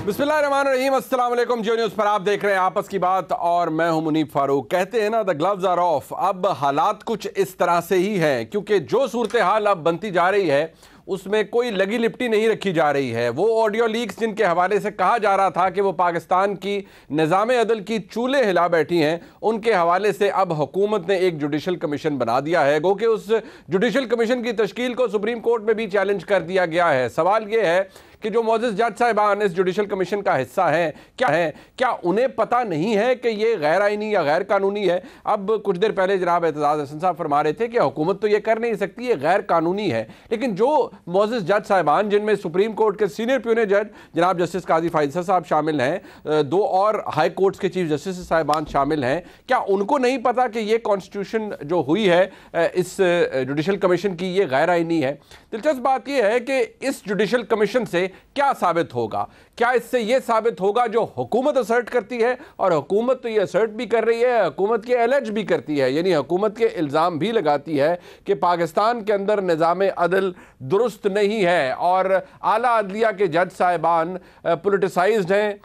बिस्मिल्लाहिर्रहमानिर्रहीम, अस्सलाम वालेकुम। जियो न्यूज़ पर आप देख रहे हैं आपस की बात और मैं हूं मुनीब फारूक। कहते हैं ना, द ग्लव्स आर ऑफ। अब हालात कुछ इस तरह से ही हैं क्योंकि जो सूरत हाल अब बनती जा रही है उसमें कोई लगी लिपटी नहीं रखी जा रही है। वो ऑडियो लीक्स जिनके हवाले से कहा जा रहा था कि वो पाकिस्तान की निज़ाम अदल की चूल्हे हिला बैठी हैं, उनके हवाले से अब हुकूमत ने एक जुडिशल कमीशन बना दिया है। गो कि उस जुडिशल कमीशन की तश्कील को सुप्रीम कोर्ट में भी चैलेंज कर दिया गया है। सवाल ये है कि जो मोअज़्ज़ज़ जज साहिबान इस जुडिशल कमीशन का हिस्सा हैं, क्या उन्हें पता नहीं है कि ये गैर आइनी या गैर कानूनी है? अब कुछ देर पहले जनाब एतजाज़ हसन साहब फरमा रहे थे कि हुकूमत तो ये कर नहीं सकती, ये गैर कानूनी है। लेकिन जो मोअज़्ज़ज़ जज साहिबान, जिनमें सुप्रीम कोर्ट के सीनियर प्यूने जज जनाब जस्टिस काजी फायज़ साहब शामिल हैं, दो और हाई कोर्ट्स के चीफ जस्टिस साहिबान शामिल हैं, क्या उनको नहीं पता कि ये कॉन्स्टिट्यूशन जो हुई है इस जुडिशल कमीशन की, ये गैर आइनी है? दिलचस्प बात यह है कि इस जुडिशल कमीशन से क्या साबित होगा? क्या इससे यह साबित होगा जो हुकूमत असर्ट करती है, और हुकूमत तो ये असर्ट भी कर रही है, हुकूमत ये एलेज भी करती है, यानी हुकूमत के इल्ज़ाम भी लगाती है कि पाकिस्तान के अंदर निज़ाम अदल दुरुस्त नहीं है और आला अदलिया के जज साहिबान पोलिटिसाइज्ड हैं,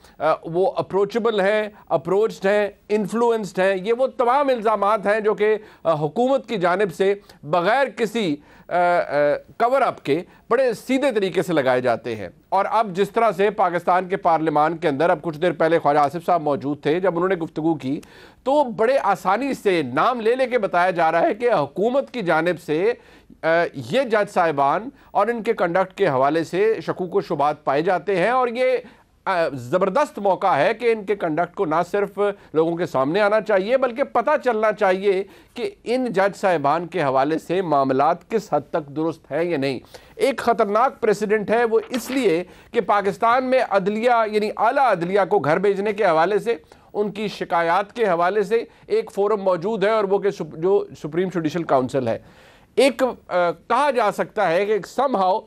वो अप्रोचेबल हैं, अप्रोच्ड हैं, इन्फ्लुएंस्ड हैं। ये वो तमाम इल्ज़ामात हैं जो कि हुकूमत की जानिब से बग़ैर किसी कवर अप के बड़े सीधे तरीके से लगाए जाते हैं। और अब जिस तरह से पाकिस्तान के पार्लियामान के अंदर, अब कुछ देर पहले ख्वाजा आसिफ साहब मौजूद थे, जब उन्होंने गुफ्तगू की तो बड़े आसानी से नाम ले लेके बताया जा रहा है कि हुकूमत की जानिब से ये जज साहिबान और इनके कंडक्ट के हवाले से शकूक व शुबात पाए जाते हैं। और ये ज़बरदस्त मौका है कि इनके कंडक्ट को ना सिर्फ लोगों के सामने आना चाहिए बल्कि पता चलना चाहिए कि इन जज साहिबान के हवाले से मामलात किस हद तक दुरुस्त हैं या नहीं। एक ख़तरनाक प्रेसिडेंट है वो इसलिए कि पाकिस्तान में अदलिया यानी आला अदलिया को घर भेजने के हवाले से, उनकी शिकायत के हवाले से एक फोरम मौजूद है और वो कि जो सुप्रीम जुडिशल काउंसिल है। एक कहा जा सकता है कि समहाउ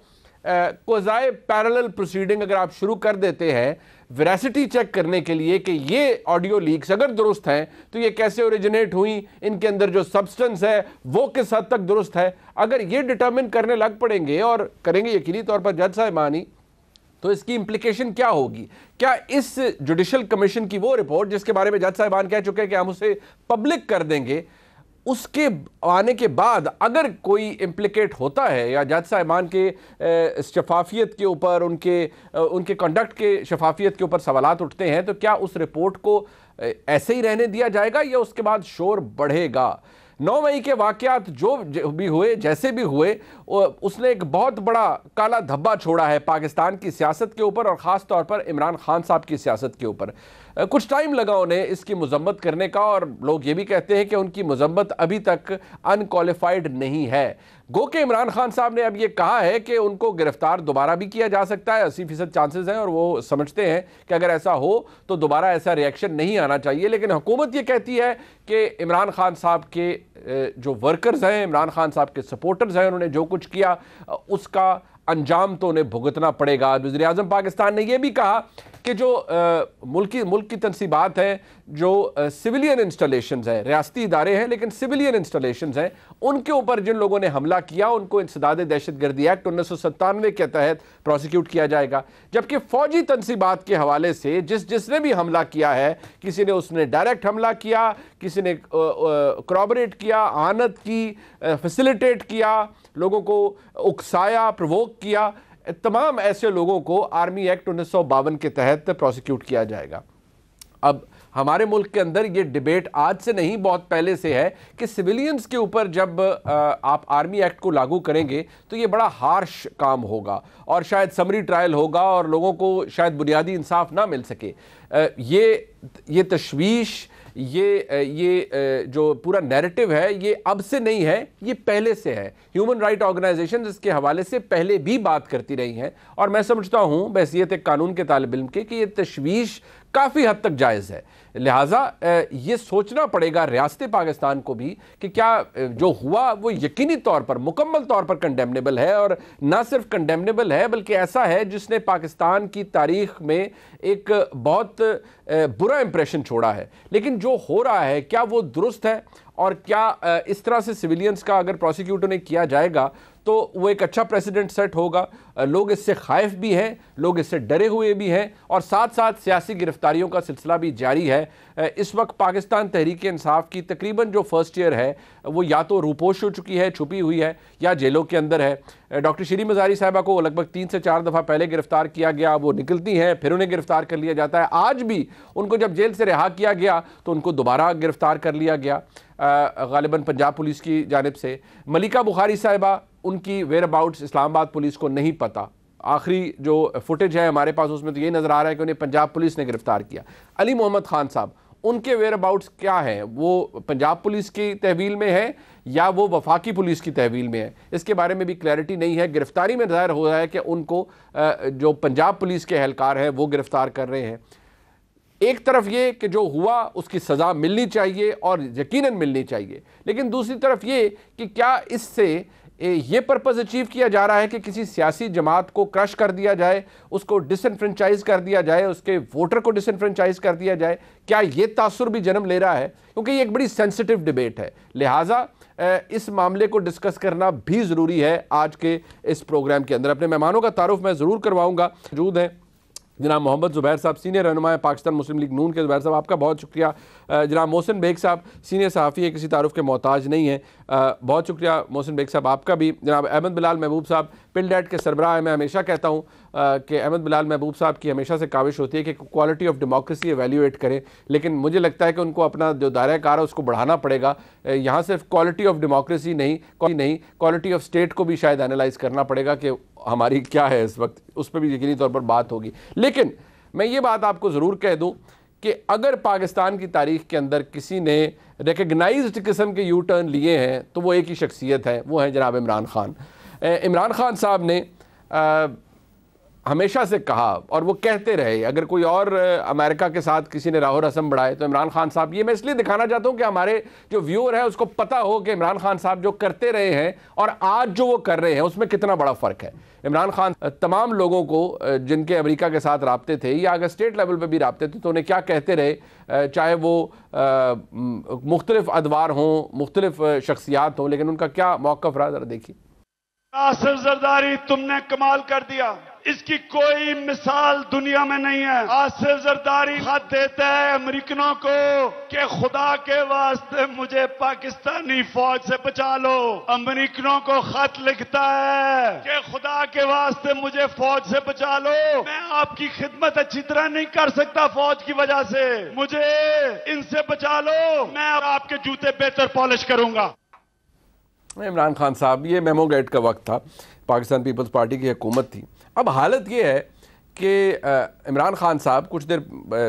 कोज़ाए पैरेलल प्रोसीडिंग अगर आप शुरू कर देते हैं वेरासिटी चेक करने के लिए कि ये ऑडियो लीक्स अगर दुरुस्त हैं तो ये कैसे ओरिजिनेट हुई, इनके अंदर जो सब्सटेंस है वो किस हद तक दुरुस्त है, अगर ये डिटर्मिन करने लग पड़ेंगे और करेंगे यकीनी तौर पर जज साहिबानी, तो इसकी इम्प्लीकेशन क्या होगी? क्या इस जुडिशल कमीशन की वो रिपोर्ट जिसके बारे में जज साहिबान कह चुके हैं कि हम उसे पब्लिक कर देंगे, उसके आने के बाद अगर कोई इम्प्लिकेट होता है या जज साहिबान के शफाफियत के ऊपर, उनके कंडक्ट के शफाफियत के ऊपर सवालात उठते हैं, तो क्या उस रिपोर्ट को ऐसे ही रहने दिया जाएगा या उसके बाद शोर बढ़ेगा? 9 मई के वाक़यात जो भी हुए, जैसे भी हुए, उसने एक बहुत बड़ा काला धब्बा छोड़ा है पाकिस्तान की सियासत के ऊपर और ख़ास तौर पर इमरान खान साहब की सियासत के ऊपर। कुछ टाइम लगा उन्हें इसकी मजम्मत करने का, और लोग ये भी कहते हैं कि उनकी मजम्मत अभी तक अनक्वालिफाइड नहीं है। गो के इमरान खान साहब ने अब ये कहा है कि उनको गिरफ्तार दोबारा भी किया जा सकता है, 80% चांसेस हैं, और वो समझते हैं कि अगर ऐसा हो तो दोबारा ऐसा रिएक्शन नहीं आना चाहिए। लेकिन हुकूमत ये कहती है कि इमरान खान साहब के जो वर्कर्स हैं, इमरान खान साहब के सपोर्टर्स हैं, उन्होंने जो कुछ किया उसका अंजाम तो उन्हें भुगतना पड़ेगा। वज़ीर आज़म पाकिस्तान ने यह भी कहा कि जो मुल्क की तनसीबात हैं, जो सिविलियन इंस्टॉलेशंस हैं, रियासती इदारे हैं लेकिन सिविलियन इंस्टॉलेशंस हैं, उनके ऊपर जिन लोगों ने हमला किया उनको इंसदाद दहशतगर्दी एक्ट 1997 के तहत प्रोसिक्यूट किया जाएगा। जबकि फ़ौजी तनसीबात के हवाले से जिसने भी हमला किया है, किसी ने उसने डायरेक्ट हमला किया, किसी ने करॉबरेट किया, आनत की, फैसिलिटेट किया, लोगों को उकसाया, प्रोवोक किया, तमाम ऐसे लोगों को आर्मी एक्ट 1952 के तहत प्रोसिक्यूट किया जाएगा। अब हमारे मुल्क के अंदर ये डिबेट आज से नहीं, बहुत पहले से है कि सिविलियंस के ऊपर जब आप आर्मी एक्ट को लागू करेंगे तो ये बड़ा हार्श काम होगा और शायद समरी ट्रायल होगा और लोगों को शायद बुनियादी इंसाफ ना मिल सके। ये तशवीश, ये जो पूरा नैरेटिव है, ये अब से नहीं है, ये पहले से है। ह्यूमन राइट ऑर्गेनाइजेशन इसके हवाले से पहले भी बात करती रही हैं, और मैं समझता हूँ बहसीयत एक कानून के तालिब इल्म के कि ये तशवीश काफ़ी हद तक जायज़ है। लिहाजा ये सोचना पड़ेगा रियासत पाकिस्तान को भी कि क्या जो हुआ वो यकीनी तौर पर, मुकम्मल तौर पर कंडेमनेबल है, और ना सिर्फ कंडेमनेबल है बल्कि ऐसा है जिसने पाकिस्तान की तारीख में एक बहुत बुरा इंप्रेशन छोड़ा है। लेकिन जो हो रहा है क्या वो दुरुस्त है, और क्या इस तरह से सिविलियंस का अगर प्रोसिक्यूट उन्हें किया जाएगा तो वो एक अच्छा प्रेसिडेंट सेट होगा। लोग इससे खाइफ भी हैं, लोग इससे डरे हुए भी हैं, और साथ साथ सियासी गिरफ्तारियों का सिलसिला भी जारी है। इस वक्त पाकिस्तान तहरीक इंसाफ की तकरीबन जो फर्स्ट ईयर है वो या तो रूपोश हो चुकी है, छुपी हुई है, या जेलों के अंदर है। डॉक्टर शीरी मज़ारी साहिबा को लगभग 3 से 4 दफ़ा पहले गिरफ्तार किया गया, वो निकलती हैं, फिर उन्हें गिरफ्तार कर लिया जाता है। आज भी उनको जब जेल से रिहा किया गया तो उनको दोबारा गिरफ्तार कर लिया गया, गालिबन पंजाब पुलिस की जानिब से। मलिका बुखारी साहिबा, उनकी वेयर अबाउट्स इस्लामाबाद पुलिस को नहीं पता। आखिरी जो फुटेज है हमारे पास उसमें तो ये नज़र आ रहा है कि उन्हें पंजाब पुलिस ने गिरफ्तार किया। अली मोहम्मद खान साहब, उनके वेयर अबाउट्स क्या हैं? वो पंजाब पुलिस की तहवील में है या वो वफाकी पुलिस की तहवील में है, इसके बारे में भी क्लैरिटी नहीं है। गिरफ्तारी में ज़ाहिर हो रहा है कि उनको जो पंजाब पुलिस के एहलकार हैं वो गिरफ्तार कर रहे हैं। एक तरफ ये कि जो हुआ उसकी सज़ा मिलनी चाहिए और यकीनन मिलनी चाहिए, लेकिन दूसरी तरफ ये कि क्या इससे ये पर्पज़ अचीव किया जा रहा है कि किसी सियासी जमात को क्रश कर दिया जाए, उसको डिसएनफ्रेंचाइज कर दिया जाए, उसके वोटर को डिसएनफ्रेंचाइज कर दिया जाए? क्या ये तासुर भी जन्म ले रहा है? क्योंकि ये एक बड़ी सेंसिटिव डिबेट है, लिहाजा इस मामले को डिस्कस करना भी ज़रूरी है आज के इस प्रोग्राम के अंदर। अपने मेहमानों का तारुफ मैं ज़रूर करवाऊँगा। मौजूद हैं जनाब मोहम्मद ज़ुबैर साहब, सीनियर रहनुमा पाकिस्तान मुस्लिम लीग नून के। ज़ुबैर साहब आपका बहुत शुक्रिया। जनाब मोहसिन बेग साहब, सीनियर सहाफ़ी है, किसी तारुफ के मोहताज नहीं है, बहुत शुक्रिया मोहसिन बेग साहब आपका भी। जनाब अहमद बिलाल महबूब साहब, पिलडेट के सरबराह हैं। मैं हमेशा कहता हूँ कि अहमद बिलाल महबूब साहब की हमेशा से काविश होती है कि क्वालिटी ऑफ डेमोक्रेसी एवेल्यूएट करें, लेकिन मुझे लगता है कि उनको अपना जो दायरा कार है उसको बढ़ाना पड़ेगा। यहाँ सिर्फ क्वालिटी ऑफ डेमोक्रेसी नहीं क्वालिटी ऑफ स्टेट को भी शायद एनालाइज करना पड़ेगा कि हमारी क्या है इस वक्त, उस पर भी यकीनी तौर पर बात होगी। लेकिन मैं ये बात आपको ज़रूर कह दूं कि अगर पाकिस्तान की तारीख़ के अंदर किसी ने रिकग्नाइज्ड किस्म के यू टर्न लिए हैं तो वो एक ही शख्सियत है, वो है जनाब इमरान खान। इमरान खान साहब ने हमेशा से कहा और वो कहते रहे, अगर कोई और अमेरिका के साथ किसी ने राहो रस्म बढ़ाए तो इमरान खान साहब, ये मैं इसलिए दिखाना चाहता हूँ कि हमारे जो व्यूअर है उसको पता हो कि इमरान खान साहब जो करते रहे हैं और आज जो वो कर रहे हैं उसमें कितना बड़ा फ़र्क है। इमरान खान तमाम लोगों को जिनके अमेरिका के साथ राब्ते थे या अगर स्टेट लेवल पर भी राब्ते थे तो उन्हें क्या कहते रहे, चाहे वो मुख्तलिफ अदवार हों, मुख्तलिफ शख्सियात हों, लेकिन उनका क्या मौक़िफ़ रहा, ज़रा देखिए। आसिफ जरदारी, तुमने कमाल कर दिया, इसकी कोई मिसाल दुनिया में नहीं है। आसिफ जरदारी खत देता है अमेरिकनों को कि खुदा के वास्ते मुझे पाकिस्तानी फौज से बचा लो। अमेरिकनों को खत लिखता है कि खुदा के वास्ते मुझे फौज से बचा लो, मैं आपकी खिदमत अच्छी तरह नहीं कर सकता फौज की वजह से, मुझे इनसे बचा लो, मैं आपके जूते बेहतर पॉलिश करूंगा। इमरान खान साहब, ये मेमो गेट का वक्त था, पाकिस्तान पीपल्स पार्टी की हुकूमत थी। अब हालत ये है कि इमरान खान साहब कुछ देर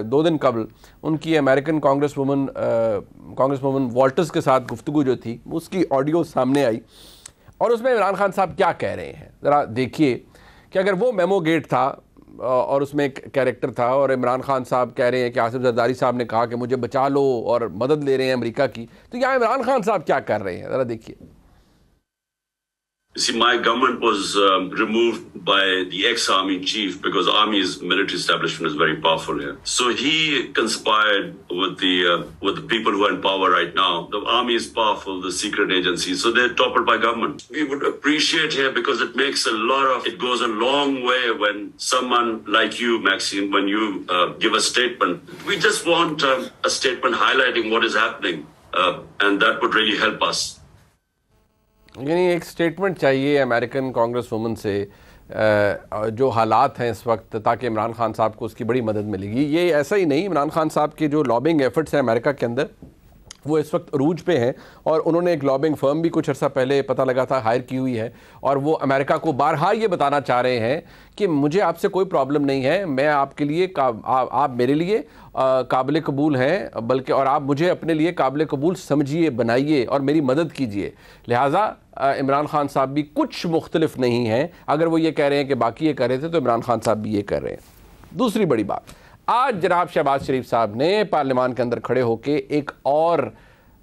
2 दिन कबल उनकी अमेरिकन कांग्रेस वुमन वॉल्टर्स के साथ गुफ्तगू जो थी उसकी ऑडियो सामने आई और उसमें इमरान खान साहब क्या कह रहे हैं ज़रा देखिए। कि अगर वो मेमो गेट था और उसमें एक कैरेक्टर था और इमरान खान साहब कह रहे हैं कि आसिफ जरदारी साहब ने कहा कि मुझे बचा लो और मदद ले रहे हैं अमेरिका की, तो यहाँ इमरान खान साहब क्या कर रहे हैं, ज़रा देखिए। See, my government was removed by the ex-army chief because army's military establishment is very powerful here. So he conspired with the people who are in power right now. The army is powerful, the secret agencies, so they're toppled by government. We would appreciate here because it makes it goes a long way when someone like you, Maxime, when you give a statement. We just want a statement highlighting what is happening, and that would really help us. यानी एक statement चाहिए American Congress woman से जो हालात हैं इस वक्त, ताकि इमरान खान साहब को उसकी बड़ी मदद मिलेगी। ये ऐसा ही नहीं, इमरान खान साहब के जो लॉबिंग एफर्ट्स हैं अमेरिका के अंदर वो इस वक्त अरूज पे हैं और उन्होंने एक लॉबिंग फर्म भी कुछ अर्सा पहले पता लगा था हायर की हुई है और वो अमेरिका को बारहा ये बताना चाह रहे हैं कि मुझे आपसे कोई प्रॉब्लम नहीं है, मैं आपके लिए आप मेरे लिए काबिल कबूल हैं, बल्कि और आप मुझे अपने लिए काबिल कबूल समझिए, बनाइए और मेरी मदद कीजिए। लिहाजा इमरान खान साहब भी कुछ मुख्तलिफ नहीं हैं। अगर वो ये कह रहे हैं कि बाकी ये कर रहे थे तो इमरान खान साहब भी ये कर रहे हैं। दूसरी बड़ी बात, आज जनाब शहबाज शरीफ साहब ने पार्लियामान के अंदर खड़े होकर एक और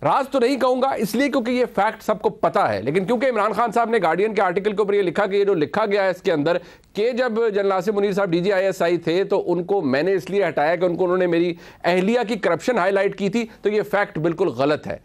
राज तो नहीं कहूँगा इसलिए क्योंकि ये फैक्ट सबको पता है, लेकिन क्योंकि इमरान खान साहब ने गार्डियन के आर्टिकल के ऊपर ये लिखा कि ये जो लिखा गया है इसके अंदर कि जब जनरल आसिम मुनीर साहब DGISI थे तो उनको मैंने इसलिए हटाया कि उन्होंने मेरी अहलिया की करप्शन हाईलाइट की थी, तो ये फैक्ट बिल्कुल गलत है।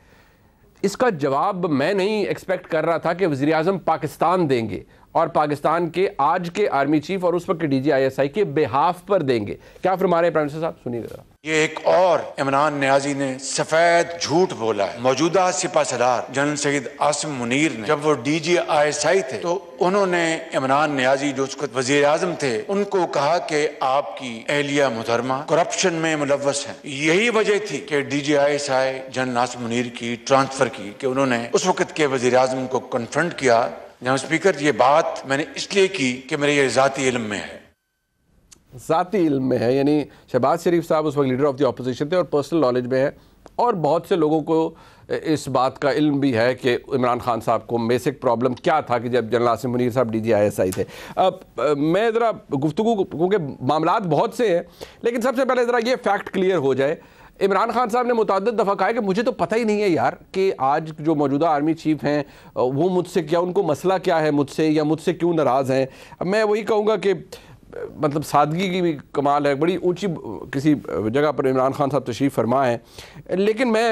इसका जवाब मैं नहीं एक्सपेक्ट कर रहा था कि वज़ीर-ए-आज़म पाकिस्तान देंगे और पाकिस्तान के आज के आर्मी चीफ और उस वक्त के DGISI के बिहाफ पर देंगे। क्या फरमा रहे हैं प्राइम मिनिस्टर साहब, सुनिए जरा। ये एक और इमरान नियाजी ने सफेद झूठ बोला है। मौजूदा सिपहसालार जनरल सईद आसिम मुनीर ने जब वो DGISI थे तो उन्होंने इमरान नियाजी जो उसको वजीर आजम थे उनको कहा कि आपकी एहलिया मुहतरमा करप्शन में मुलव्वस है। यही वजह थी कि DGISI जनरल आसिम मुनीर की ट्रांसफर की कि उन्होंने उस वक्त के वजीर आजम को कन्फ्रंट किया। जनाब स्पीकर, ये बात मैंने इसलिए की कि मेरे ये ज़ाती इल्म में है, ज़ाती इल्म में है, यानी शहबाज शरीफ साहब उस वक्त लीडर ऑफ द अपोजिशन थे और पर्सनल नॉलेज में है और बहुत से लोगों को इस बात का इल्म भी है कि इमरान खान साहब को बेसिक प्रॉब्लम क्या था कि जब जनरल आसिम मुनीर साहब DGISI थे। अब मैं ज़रा गुफ्तगू, क्योंकि मामलात बहुत से हैं, लेकिन सबसे पहले ज़रा ये फैक्ट क्लियर हो जाए। इमरान खान साहब ने मुतअद्दिद दफ़ा कहा है कि मुझे तो पता ही नहीं है यार कि आज जो मौजूदा आर्मी चीफ हैं वो मुझसे क्या, उनको मसला क्या है मुझसे, या मुझसे क्यों नाराज़ हैं। अब मैं वही कहूँगा कि मतलब सादगी की भी कमाल है, बड़ी ऊंची किसी जगह पर इमरान खान साहब तशरीफ़ फरमा है। लेकिन मैं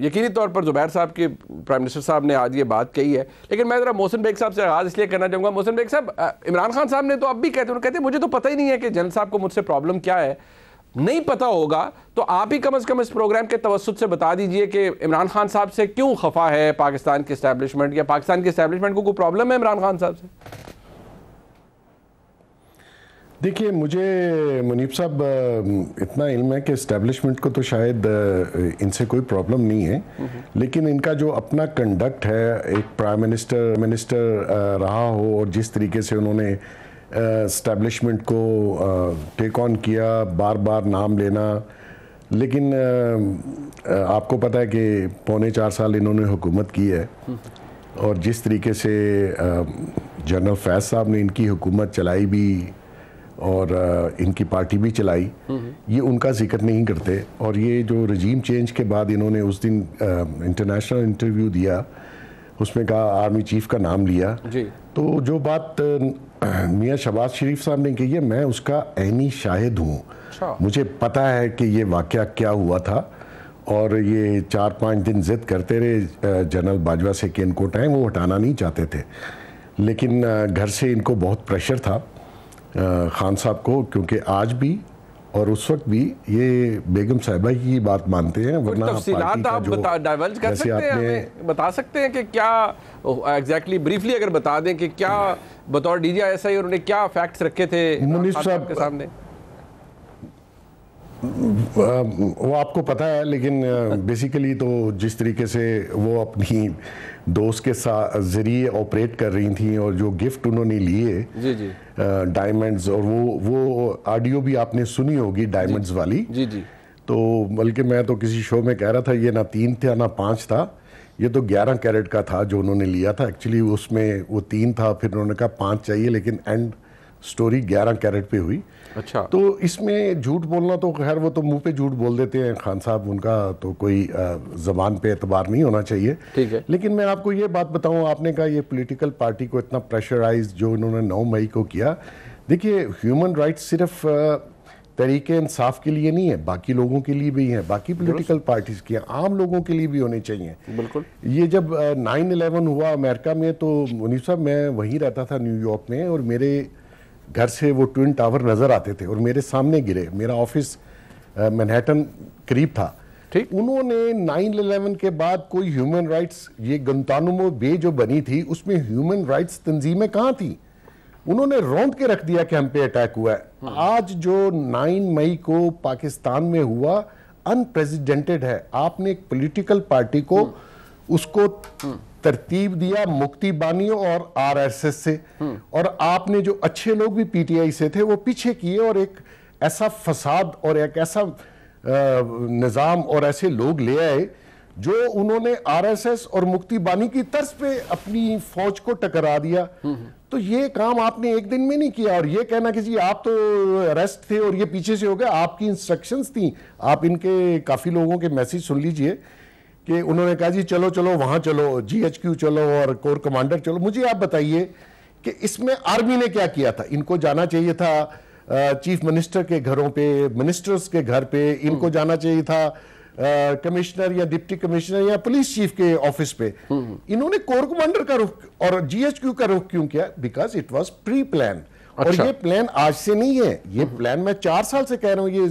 यकीनी तौर पर ज़ुबैर साहब के प्राइम मिनिस्टर साहब ने आज ये बात कही है, लेकिन मैं ज़रा मोहसिन बेग साहब से आगाज़ इसलिए करना चाहूँगा। मोहसिन बेग साहब, इमरान खान साहब ने तो अब भी कहते मुझे तो पता ही नहीं है कि जनरल साहब को मुझसे प्रॉब्लम क्या है। नहीं पता होगा तो आप ही कम से कम इस प्रोग्राम के तवस्सुत से बता दीजिए कि इमरान खान साहब से क्यों खफा है पाकिस्तान की एस्टैब्लिशमेंट, या पाकिस्तान की एस्टैब्लिशमेंट को कोई प्रॉब्लम है इमरान खान साहब से? देखिए, मुझे मुनीब साहब इतना इल्म है कि इस्टेब्लिशमेंट को तो शायद इनसे कोई प्रॉब्लम नहीं है, लेकिन इनका जो अपना कंडक्ट है, एक प्राइम मिनिस्टर रहा हो और जिस तरीके से उन्होंने इस्टेब्लिशमेंट को टेक ऑन किया, बार बार नाम लेना। लेकिन आपको पता है कि पौने 4 साल इन्होंने हुकूमत की है और जिस तरीके से जनरल फैज़ साहब ने इनकी हुकूमत चलाई भी और इनकी पार्टी भी चलाई, ये उनका जिक्र नहीं करते। और ये जो रजीम चेंज के बाद इन्होंने उस दिन इंटरनेशनल इंटरव्यू दिया, उसमें कहा आर्मी चीफ का नाम लिया जी। तो जो बात मियां शहबाज शरीफ साहब ने कही है, मैं उसका ऐनी शाहिद हूँ। मुझे पता है कि ये वाक़या क्या हुआ था और ये 4-5 दिन जिद करते रहे जनरल बाजवा से कि इनको टाइम वो हटाना नहीं चाहते थे, लेकिन घर से इनको बहुत प्रेशर था खान साहब को, क्योंकि आज भी और उस वक्त भी ये बेगम साहिबा की बात मानते हैं। वरना तफसीलात आप डाइवर्ज कर सकते हैं, बता सकते हैं कि क्या एग्जैक्टली ब्रीफली अगर बता दें कि क्या बतौर DGISI और उन्हें क्या फैक्ट्स रखे थे मुनीब साहब के सामने? वो आपको पता है, लेकिन बेसिकली तो जिस तरीके से वो अपनी दोस्त के साथ जरिए ऑपरेट कर रही थी और जो गिफ्ट उन्होंने लिए जी डायमंड्स, और वो ऑडियो भी आपने सुनी होगी डायमंड्स वाली जी। तो बल्कि मैं तो किसी शो में कह रहा था ये ना 3 था ना 5 था, ये तो 11 कैरेट का था जो उन्होंने लिया था। एक्चुअली उसमें वो 3 था, फिर उन्होंने कहा 5 चाहिए, लेकिन एंड स्टोरी 11 कैरेट पे हुई। अच्छा, तो इसमें झूठ बोलना तो खैर वो तो मुंह पे झूठ बोल देते हैं खान साहब, उनका तो कोई ज़बान पे एतबार नहीं होना चाहिए, ठीक है। लेकिन मैं आपको ये बात बताऊं, आपने कहा ये पॉलिटिकल पार्टी को इतना प्रेशराइज जो इन्होंने 9 मई को किया। देखिए, ह्यूमन राइट्स सिर्फ तरीके इंसाफ के लिए नहीं है, बाकी लोगों के लिए भी है, बाकी पॉलिटिकल पार्टीज के, आम लोगों के लिए भी होने चाहिए। बिल्कुल। ये जब 9/11 हुआ अमेरिका में, तो मुनीब साहब मैं वहीं रहता था न्यूयॉर्क में, और मेरे घर से वो ट्विन टावर नज़र आते थे और मेरे सामने गिरे। मेरा ऑफिस मैनहट्टन करीब था, ठीक। उन्होंने 9/11 के बाद कोई ह्यूमन राइट्स, ये गुंतानुमो बे जो बनी थी उसमें ह्यूमन राइट्स तंजीमें कहाँ थी? उन्होंने रौंद के रख दिया कि हम पे अटैक हुआ है। आज जो 9 मई को पाकिस्तान में हुआ अनप्रेसिडेंटेड है। आपने एक पॉलिटिकल पार्टी को उसको तरतीब दिया मुक्ति बानियों और RSS से, और आपने जो अच्छे लोग भी PTI से थे वो पीछे किए और एक ऐसा फसाद और एक ऐसा निज़ाम और ऐसे लोग ले आए जो उन्होंने RSS और मुक्ति बानी की तर्ज पे अपनी फौज को टकरा दिया। तो ये काम आपने एक दिन में नहीं किया, और ये कहना कि जी आप तो अरेस्ट थे और ये पीछे से हो गया, आपकी इंस्ट्रक्शंस थी। आप इनके काफ़ी लोगों के मैसेज सुन लीजिए कि उन्होंने कहा जी चलो चलो वहाँ चलो, GHQ चलो और कोर कमांडर चलो। मुझे आप बताइए कि इसमें आर्मी ने क्या किया था? इनको जाना चाहिए था चीफ मिनिस्टर के घरों पे, मिनिस्टर्स के घर पे, इनको जाना चाहिए था कमिश्नर या डिप्टी कमिश्नर या पुलिस चीफ के ऑफिस पे, इन्होंने कोर कमांडर का रुख और जीएचक्यू का रुख क्यों किया? Because it was pre plan. और ये प्लान आज से नहीं है, ये प्लान मैं 4 साल से कह रहा हूं, ये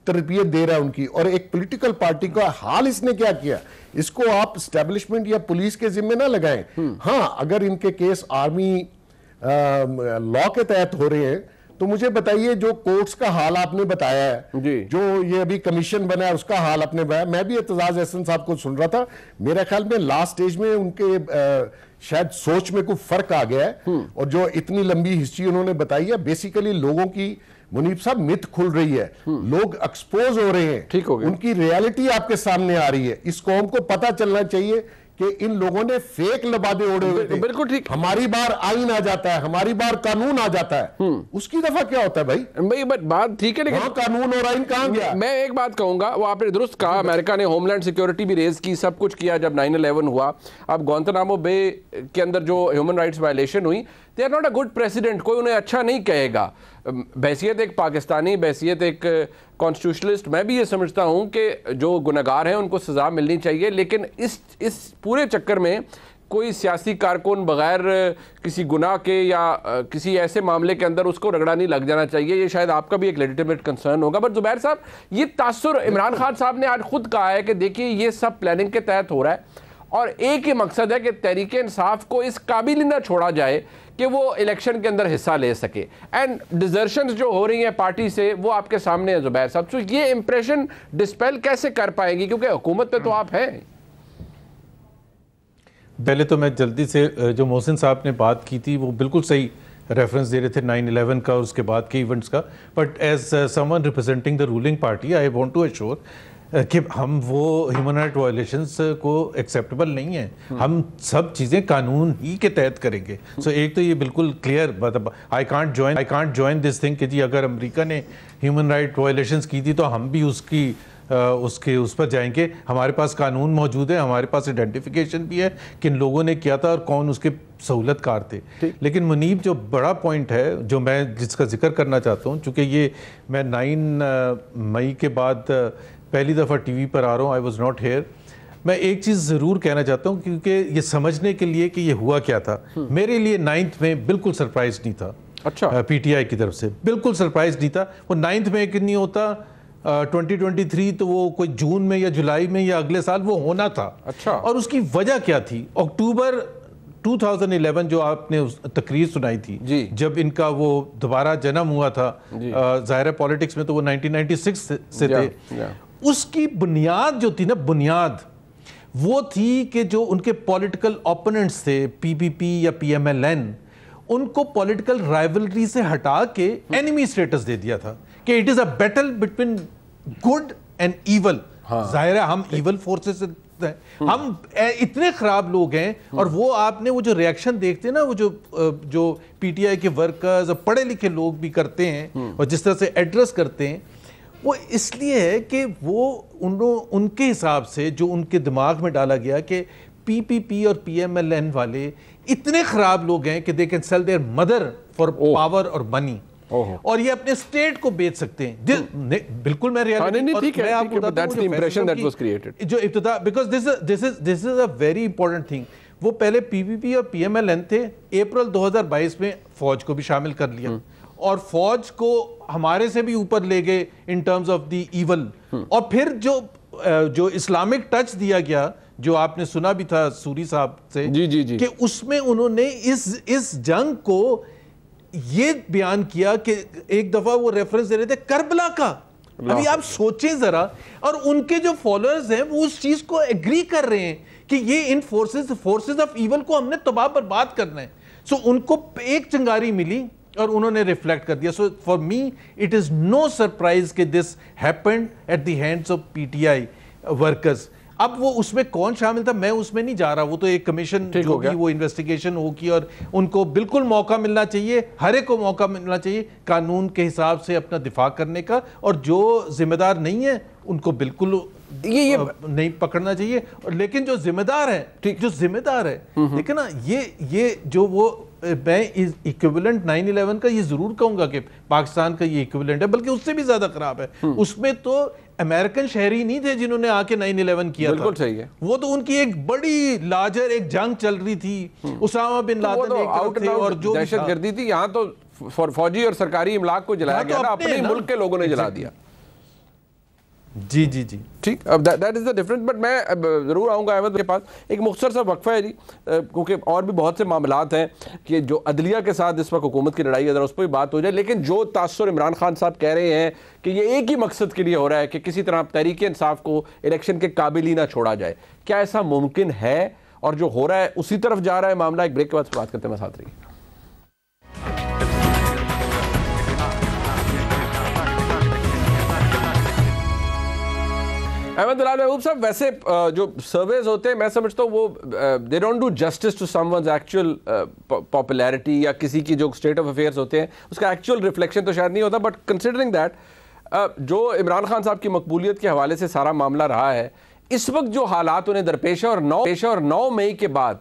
तरबियत दे रहा है उनकी। और एक पॉलिटिकल पार्टी का हाल इसने क्या किया, इसको आप एस्टेब्लिशमेंट या पुलिस के जिम्मे ना लगाएं। हाँ, अगर इनके केस आर्मी लॉ के तहत हो रहे हैं तो मुझे बताइए, जो कोर्ट्स का हाल आपने बताया है, जो ये अभी कमीशन बना है उसका हाल आपने बताया। मैं भी एतजाज एहसन साहब को सुन रहा था, मेरे ख्याल में लास्ट स्टेज में उनके शायद सोच में कुछ फर्क आ गया है। और जो इतनी लंबी हिस्ट्री उन्होंने बताई है, बेसिकली लोगों की, मुनीब साहब, मिथ खुल रही है, लोग एक्सपोज हो रहे हैं, ठीक हो गया, उनकी रियलिटी आपके सामने आ रही है। इस कौम को पता चलना चाहिए कि इन लोगों ने फेक लबादे ओढ़े हुए थे। बिल्कुल ठीक। हमारी बार आईन आ जाता है, हमारी बार कानून आ जाता है, उसकी दफा क्या होता है भाई? बात ठीक है, लेकिन कानून और आईन कहां गया? मैं एक बात कहूंगा, वो आपने दुरुस्त कहा, अमेरिका ने होमलैंड सिक्योरिटी भी रेज की, सब कुछ किया जब 9/11 हुआ। अब ग्वांतानामो बे के अंदर जो ह्यूमन राइट्स वायलेशन हुई, they are not a good president, कोई उन्हें अच्छा नहीं कहेगा। बहसियत एक पाकिस्तानी, बहसियत एक कॉन्स्टिट्यूशनलिस्ट, मैं भी ये समझता हूँ कि जो गुनहगार हैं उनको सज़ा मिलनी चाहिए, लेकिन इस पूरे चक्कर में कोई सियासी कारकुन बगैर किसी गुनाह के या किसी ऐसे मामले के अंदर उसको रगड़ा नहीं लग जाना चाहिए। ये शायद आपका भी एक लेजिटिमेट कंसर्न होगा। बट जुबैर साहब, ये तासुर इमरान खान साहब ने आज खुद कहा है कि देखिए ये सब प्लानिंग के तहत हो रहा है और एक ही मकसद है कि तहरीक इंसाफ को इस काबिल न छोड़ा जाए कि वो इलेक्शन के अंदर हिस्सा ले सके। एंड डिजर्शंस जो हो रही हैं पार्टी से, वो आपके सामने है जुबैर साहब। तो ये इंप्रेशन डिस्पेल कैसे कर पाएंगी, क्योंकि हुकूमत पे तो आप हैं? पहले तो मैं जल्दी से, जो मोहसिन साहब ने बात की थी वो बिल्कुल सही रेफरेंस दे रहे थे 9/11 का और उसके बाद के इवेंट्स का। But as someone representing the ruling party, I want to assure कि हम वो ह्यूमन राइट वायलेशंस को एक्सेप्टेबल नहीं है। हम सब चीज़ें कानून ही के तहत करेंगे। सो एक तो ये बिल्कुल क्लियर, मतलब I can't join this thing कि जी अगर अमेरिका ने ह्यूमन राइट वायलेशंस की थी तो हम भी उस पर जाएंगे। हमारे पास कानून मौजूद है, हमारे पास आइडेंटिफिकेशन भी है किन लोगों ने किया था और कौन उसके सहूलतकार थे। लेकिन मुनीब, जो बड़ा पॉइंट है जो मैं जिसका जिक्र करना चाहता हूँ, चूँकि ये मैं 9 मई के बाद पहली दफ़ा टीवी पर आ रहा हूँ, आई वॉज नॉट हेयर, मैं एक चीज़ ज़रूर कहना चाहता हूँ, क्योंकि ये समझने के लिए कि ये हुआ क्या था, मेरे लिए 9 में बिल्कुल सरप्राइज नहीं था। अच्छा, पीटीआई की तरफ से बिल्कुल सरप्राइज नहीं था। वो 9 में कि नहीं होता 2023 तो वो कोई जून में या जुलाई में या अगले साल वो होना था। अच्छा, और उसकी वजह क्या थी? अक्टूबर 2011 जो आपने तकरीर सुनाई थी जी, जब इनका वो दोबारा जन्म हुआ था, ज़ाहिर पॉलिटिक्स में तो वो 1996 से थे। उसकी बुनियाद जो थी ना, बुनियाद वो थी कि जो उनके पॉलिटिकल ओपोनेंट्स थे, पीपीपी या पीएमएलएन, उनको पॉलिटिकल राइवलरी से हटा के एनिमी स्टेटस दे दिया था कि it is a battle between good and evil. जाहिर है हम ईवल फोर्सेस हैं, हम इतने खराब लोग हैं। और वो आपने वो जो रिएक्शन देखते हैं ना, वो जो पीटीआई के वर्कर्स और पढ़े लिखे लोग भी करते हैं और जिस तरह से एड्रेस करते हैं, वो इसलिए है कि वो उनके हिसाब से जो उनके दिमाग में डाला गया कि पीपीपी और पीएमएलएन वाले इतने खराब लोग हैं कि they can sell their mother for power और मनी, और ये अपने स्टेट को बेच सकते हैं। बिल्कुल मैं रियलिटी मैं आपको that's the impression that was created जो इब्तिदा, because this is a very important thing. वो पहले पीपीपी और पीएमएलएन थे, अप्रैल 2022 में फौज को भी शामिल कर लिया और फौज को हमारे से भी ऊपर ले गए in terms of the evil. और फिर जो इस्लामिक टच दिया गया, जो आपने सुना भी था सूरी साहब से जी, कि उसमें उन्होंने इस जंग को ये बयान किया कि एक दफा वो रेफरेंस दे रहे थे करबला का। अभी आप सोचें जरा, और उनके जो फॉलोअर्स हैं वो उस चीज को एग्री कर रहे हैं कि ये इन फोर्सेस ऑफ ईवल को हमने तबाह बर्बाद करना है। सो उनको एक चिंगारी मिली और उन्होंने रिफ्लेक्ट कर दिया। So for me it is no surprise कि this happened at the hands of PTI workers. अब वो उसमें कौन शामिल था मैं उसमें नहीं जा रहा, वो तो एक कमीशन होगी, वो इन्वेस्टिगेशन होगी और उनको बिल्कुल मौका मिलना चाहिए, हर एक को मौका मिलना चाहिए कानून के हिसाब से अपना दिफा करने का, और जो जिम्मेदार नहीं है उनको बिल्कुल ये नहीं पकड़ना चाहिए। लेकिन जो जिम्मेदार है, देखिए ना, ये जो वो मैं इस इक्विवेलेंट 9/11 का ये जरूर कहूंगा कि पाकिस्तान का ये इक्विवेलेंट है, बल्कि उससे भी ज्यादा खराब है। उसमें तो अमेरिकन शहरी नहीं थे जिन्होंने आके 9/11 किया बिल्कुल था। सही है। वो तो उनकी एक बड़ी लार्जर एक जंग चल रही थी, उसामा बिन लादेन एक तरफ थे और जो दहशतगर्दी थी। यहाँ तो फौजी और सरकारी इमलाक को जलाया गया ना, अपने मुल्क के लोगों ने जला दिया। जी जी जी ठीक, अब that is the difference. But मैं जरूर आऊँगा अहमद के पास, एक मुख्तसर सा वक्फा है जी, क्योंकि और भी बहुत से मामलात हैं कि जो अदलिया के साथ इस वक्त हुकूमत की लड़ाई है, ज़रा उस पर भी बात हो जाए। लेकिन जो तासुर इमरान खान साहब कह रहे हैं कि ये एक ही मकसद के लिए हो रहा है कि किसी तरह तहरीक इंसाफ को इलेक्शन के काबिल ही ना छोड़ा जाए, क्या ऐसा मुमकिन है? और जो हो रहा है उसी तरफ जा रहा है मामला? एक ब्रेक के बाद बात करते हैं, साथ रहिए। अहमद बिलाल महबूब साहब, वैसे जो सर्वेज होते हैं मैं समझता हूँ वो they don't do justice to someone's actual popularity या किसी की जो स्टेट ऑफ अफेयर्स होते हैं उसका एक्चुअल रिफ्लेक्शन तो शायद नहीं होता। बट कंसिडरिंग दैट जो इमरान खान साहब की मकबूलियत के हवाले से सारा मामला रहा है, इस वक्त जो हालात उन्हें दरपेश है और 9 मई के बाद,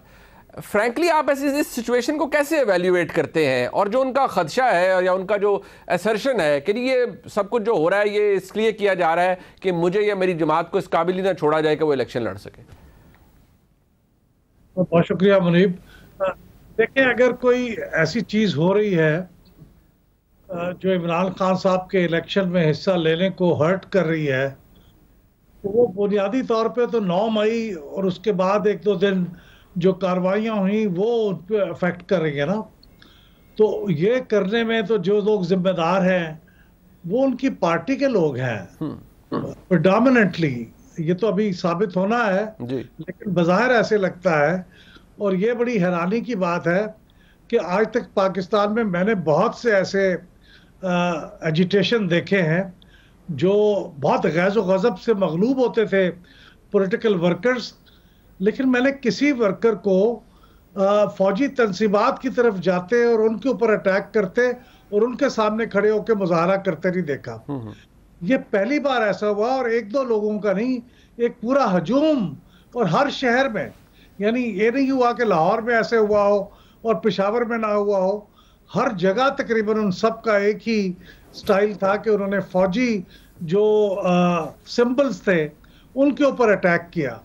फ्रैंकली आप ऐसी इस सिचुएशन को कैसे एवेल्युएट करते हैं? और जो उनका खदशा है या उनका जो असर्शन है कि ये सब कुछ जो हो रहा है ये इसलिए किया जा रहा है कि मुझे या मेरी जमात को इस काबिल ही ना छोड़ा जाए कि वो इलेक्शन लड़ सके। बहुत शुक्रिया मुनीब। देखिए, अगर कोई ऐसी चीज हो रही है जो इमरान खान साहब के इलेक्शन में हिस्सा लेने को हर्ट कर रही है, तो वो बुनियादी तौर पे तो 9 मई और उसके बाद 1-2 दिन जो कार्रवाइयाँ हुई वो उन पर अफेक्ट कर रही है ना। तो ये करने में तो जो लोग जिम्मेदार हैं वो उनकी पार्टी के लोग हैं प्रेडोमिनेंटली। ये तो अभी साबित होना है लेकिन बज़ाहिर ऐसे लगता है। और ये बड़ी हैरानी की बात है कि आज तक पाकिस्तान में मैंने बहुत से ऐसे एजिटेशन देखे हैं जो बहुत गैज़ो गज़ब से मगलूब होते थे पॉलिटिकल वर्कर्स, लेकिन मैंने किसी वर्कर को फौजी तंसीबात की तरफ जाते और उनके ऊपर अटैक करते और उनके सामने खड़े होकर मुजाहरा करते नहीं देखा। ये पहली बार ऐसा हुआ, और 1-2 लोगों का नहीं, एक पूरा हजूम। और हर शहर में, यानी ये नहीं हुआ कि लाहौर में ऐसे हुआ हो और पेशावर में ना हुआ हो, हर जगह तकरीबन उन सब का एक ही स्टाइल था कि उन्होंने फौजी जो सिंबल्स थे उनके ऊपर अटैक किया।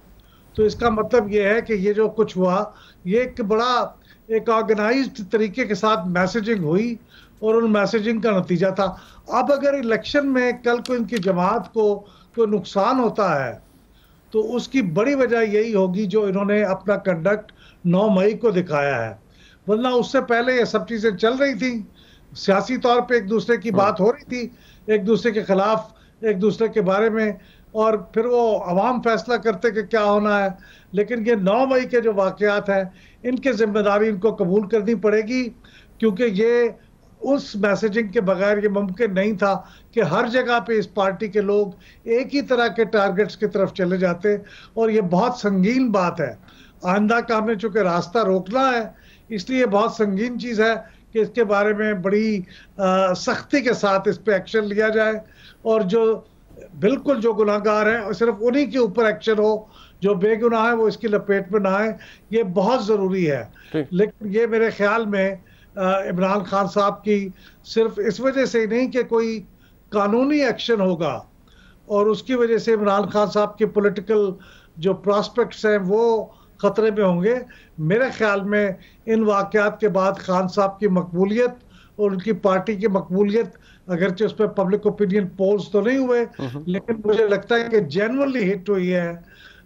तो इसका मतलब ये है कि ये जो कुछ हुआ ये एक ऑर्गेनाइज्ड तरीके के साथ मैसेजिंग हुई और उन मैसेजिंग का नतीजा था। अब अगर इलेक्शन में कल को इनकी जमात को कोई नुकसान होता है तो उसकी बड़ी वजह यही होगी जो इन्होंने अपना कंडक्ट 9 मई को दिखाया है। वरना उससे पहले ये सब चीज़ें चल रही थी, सियासी तौर पे एक दूसरे की बात हो रही थी, एक दूसरे के खिलाफ, एक दूसरे के बारे में, और फिर वो अवाम फैसला करते कि क्या होना है। लेकिन ये 9 मई के जो वाक़यात हैं इनके जिम्मेदारी इनको कबूल करनी पड़ेगी, क्योंकि ये उस मैसेजिंग के बगैर ये मुमकिन नहीं था कि हर जगह पे इस पार्टी के लोग एक ही तरह के टारगेट्स की तरफ चले जाते। और ये बहुत संगीन बात है। आइंदा का हमें चूँकि रास्ता रोकना है, इसलिए बहुत संगीन चीज़ है कि इसके बारे में बड़ी सख्ती के साथ इस पर एक्शन लिया जाए, और जो बिल्कुल जो गुनाहगार हैं और सिर्फ उन्हीं के ऊपर एक्शन हो, जो बेगुनाह है वो इसकी लपेट में ना आए। ये बहुत ज़रूरी है। लेकिन ये मेरे ख्याल में इमरान खान साहब की सिर्फ इस वजह से ही नहीं कि कोई कानूनी एक्शन होगा और उसकी वजह से इमरान खान साहब के पॉलिटिकल जो प्रॉस्पेक्ट्स हैं वो ख़तरे में होंगे। मेरे ख्याल में इन वाक़यात के बाद खान साहब की मकबूलियत और उनकी पार्टी की मकबूलियत, अगरचे उस पर पब्लिक ओपिनियन पोल्स तो नहीं हुए, लेकिन मुझे लगता है कि जेन्युइनली हिट हुई है।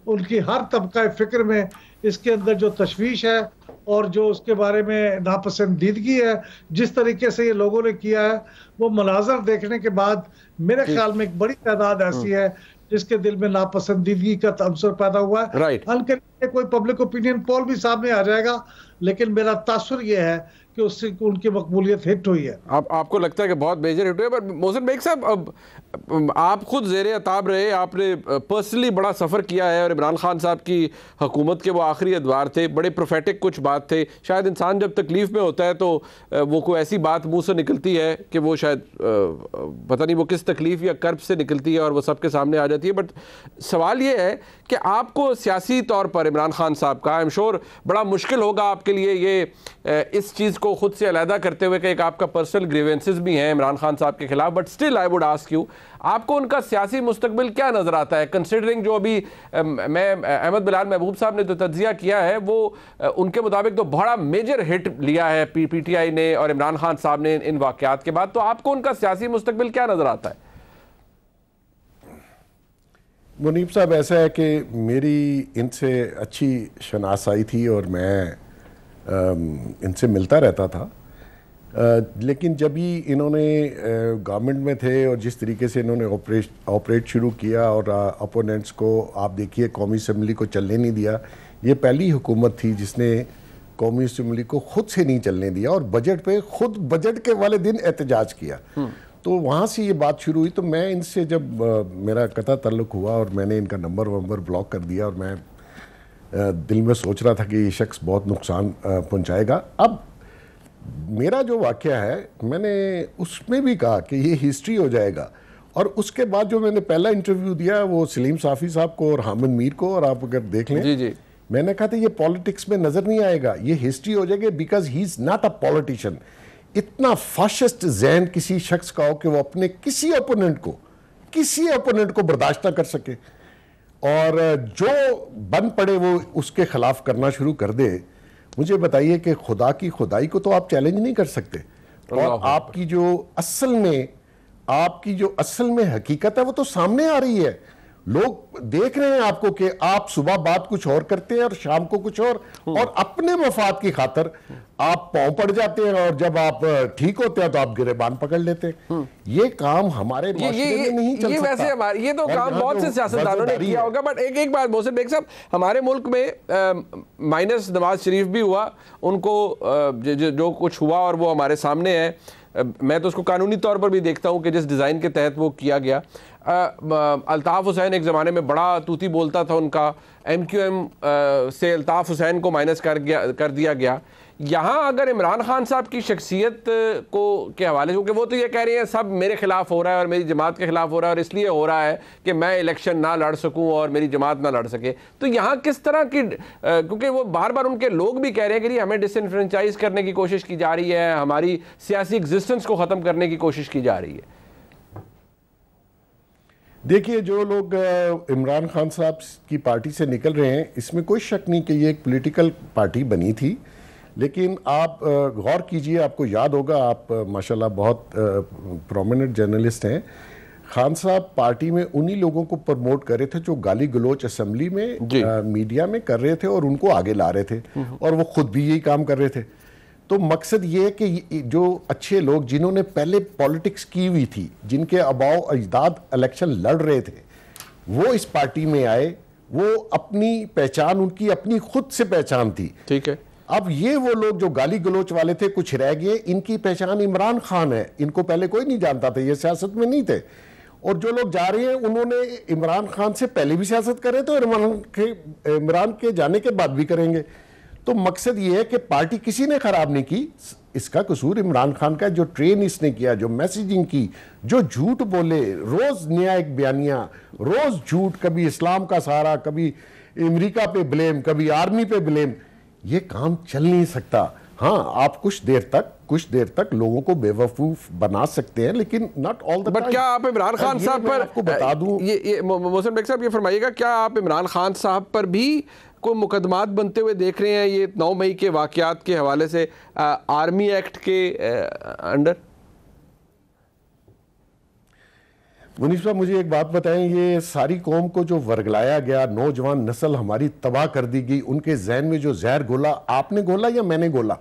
उनकी हर तबका फ़िक्र में इसके अंदर जो तशवीश है और जो उसके बारे में नापसंदीदगी है, जिस तरीके से ये लोगों ने किया है, वो मनाजर देखने के बाद मेरे ख्याल में एक बड़ी तादाद ऐसी है जिसके दिल में नापसंदीदगी का अंसर पैदा हुआ है। अनकरीब कोई पब्लिक ओपिनियन पोल भी सामने आ जाएगा, लेकिन मेरा तासुर ये है कि उससे उनकी मकबूलियत हिट हुई है। आपको लगता है कि बहुत मेजर हिट हुई है? पर मोहसिन बेग साहब, अब आप खुद ज़ेरे अताब रहे, आपने पर्सनली बड़ा सफ़र किया है और इमरान खान साहब की हुकूमत के वो आखिरी अदवार थे, बड़े प्रोफेटिक कुछ बात थे। शायद इंसान जब तकलीफ़ में होता है तो वो कोई ऐसी बात मुंह से निकलती है कि वो शायद पता नहीं वो किस तकलीफ़ या कर्ब से निकलती है और वो सबके सामने आ जाती है। बट सवाल ये है कि आपको सियासी तौर पर इमरान खान साहब का आई एम श्योर बड़ा मुश्किल होगा आपके लिए ये इस चीज़ को खुद से अलहदा करते हुए कि एक आपका पर्सनल ग्रीवेंसेस भी हैं इमरान खान साहब के खिलाफ, but still I would ask you, आपको उनका सियासी मुस्तकबिल क्या नज़र आता है, कंसिडरिंग जो अभी मैं अहमद बिलाल महबूब साहब ने तो तज्जिया किया है वो उनके मुताबिक तो बड़ा मेजर हिट लिया है PTI ने और इमरान खान साहब ने इन वाक़यात के बाद, तो आपको उनका सियासी मुस्तकबिल क्या नज़र आता है? मुनीब साहब, ऐसा है कि मेरी इनसे अच्छी शनासाई थी और मैं इनसे मिलता रहता था, लेकिन जब ही इन्होंने गवर्नमेंट में थे और जिस तरीके से इन्होंने ऑपरेट शुरू किया और अपोनेंट्स को आप देखिए कौमी असम्बली को चलने नहीं दिया। ये पहली हुकूमत थी जिसने कौमी असम्बली को खुद से नहीं चलने दिया और बजट पे खुद बजट के वाले दिन एहतजाज किया। तो वहाँ से ये बात शुरू हुई। तो मैं इनसे जब मेरा कता ताल्लुक़ हुआ और मैंने इनका नंबर ब्लॉक कर दिया और मैं दिल में सोच रहा था कि ये शख्स बहुत नुकसान पहुँचाएगा। अब मेरा जो वाक़या है मैंने उसमें भी कहा कि ये हिस्ट्री हो जाएगा, और उसके बाद जो मैंने पहला इंटरव्यू दिया वो सलीम साफ़ी साहब को और हामिद मीर को, और आप अगर देख लें जी मैंने कहा था ये पॉलिटिक्स में नज़र नहीं आएगा, ये हिस्ट्री हो जाएगी, because he is not a politician. इतना फाशिस्ट जहन किसी शख्स का हो कि वो अपने किसी ओपोनेंट को बर्दाश्त ना कर सके और जो बन पड़े वो उसके खिलाफ करना शुरू कर दे। मुझे बताइए कि खुदा की खुदाई को तो आप चैलेंज नहीं कर सकते, और आपकी जो असल में हकीकत है वो तो सामने आ रही है। लोग देख रहे हैं आपको कि आप सुबह बात कुछ और करते हैं और शाम को कुछ और अपने मफाद की खातर आप पांव पड़ जाते हैं, और जब आप ठीक होते हैं तो आप गिरेबान पकड़ लेते हैं। ये काम हमारे माशरे में नहीं चल सकता। वैसे ये तो काम बहुत से सियासतदानों ने किया होगा, बट एक बात मोहसिन बेग साहब, हमारे मुल्क में माइनस नवाज शरीफ भी हुआ, उनको जो कुछ हुआ और वो हमारे सामने है। मैं तो उसको कानूनी तौर पर भी देखता हूँ कि जिस डिज़ाइन के तहत वो किया गया। अल्ताफ़ हुसैन एक ज़माने में बड़ा तूती बोलता था, उनका MQM से अल्ताफ़ हुसैन को माइनस कर दिया गया। यहाँ अगर इमरान खान साहब की शख्सियत को के हवाले से, क्योंकि वो तो ये कह रही हैं सब मेरे खिलाफ हो रहा है और मेरी जमात के खिलाफ हो रहा है और इसलिए हो रहा है कि मैं इलेक्शन ना लड़ सकूं और मेरी जमात ना लड़ सके, तो यहाँ किस तरह की क्योंकि वो बार बार उनके लोग भी कह रहे हैं कि हमें डिसइनफ्रेंचाइज करने की कोशिश की जा रही है, हमारी सियासी एग्जिस्टेंस को ख़त्म करने की कोशिश की जा रही है। देखिए, जो लोग इमरान खान साहब की पार्टी से निकल रहे हैं इसमें कोई शक नहीं कि ये एक पॉलिटिकल पार्टी बनी थी, लेकिन आप गौर कीजिए, आपको याद होगा, आप माशाल्लाह बहुत प्रोमिनेंट जर्नलिस्ट हैं, खान साहब पार्टी में उन्हीं लोगों को प्रमोट कर रहे थे जो गाली गलोच असेंबली में मीडिया में कर रहे थे और उनको आगे ला रहे थे, और वो खुद भी यही काम कर रहे थे। तो मकसद ये है कि जो अच्छे लोग जिन्होंने पहले पॉलिटिक्स की हुई थी, जिनके आबाओ अजदाद इलेक्शन लड़ रहे थे, वो इस पार्टी में आए। वो अपनी पहचान, उनकी अपनी खुद से पहचान थी। ठीक है, अब ये वो लोग जो गाली गलोच वाले थे कुछ रह गए, इनकी पहचान इमरान खान है। इनको पहले कोई नहीं जानता था, ये सियासत में नहीं थे, और जो लोग जा रहे हैं उन्होंने इमरान खान से पहले भी सियासत करे थे और इमरान के जाने के बाद भी करेंगे। तो मकसद ये है कि पार्टी किसी ने खराब नहीं की, इसका कसूर इमरान खान का। जो ट्रेन इसने किया, जो मैसेजिंग की, जो झूठ बोले, रोज नया एक बयानिया, रोज झूठ, कभी इस्लाम का सहारा, कभी अमेरिका पे ब्लेम, कभी आर्मी पे ब्लेम, ये काम चल नहीं सकता। हाँ, आप कुछ देर तक लोगों को बेवकूफ बना सकते हैं, लेकिन not all the time. But क्या आप इमरान खान साहब पर, आपको बता दूं, ये मोहसिन बेग साहब ये फरमाइएगा, क्या आप इमरान खान साहब पर भी कोई मुकदमात बनते हुए देख रहे हैं ये 9 मई के वाकयात के हवाले से आर्मी एक्ट के अंडर? मुनीफ साहब, मुझे एक बात बताएं, ये सारी कौम को जो वर्गलाया गया, नौजवान नस्ल हमारी तबाह कर दी गई, उनके जहन में जो जहर घोला, आपने घोला या मैंने घोला?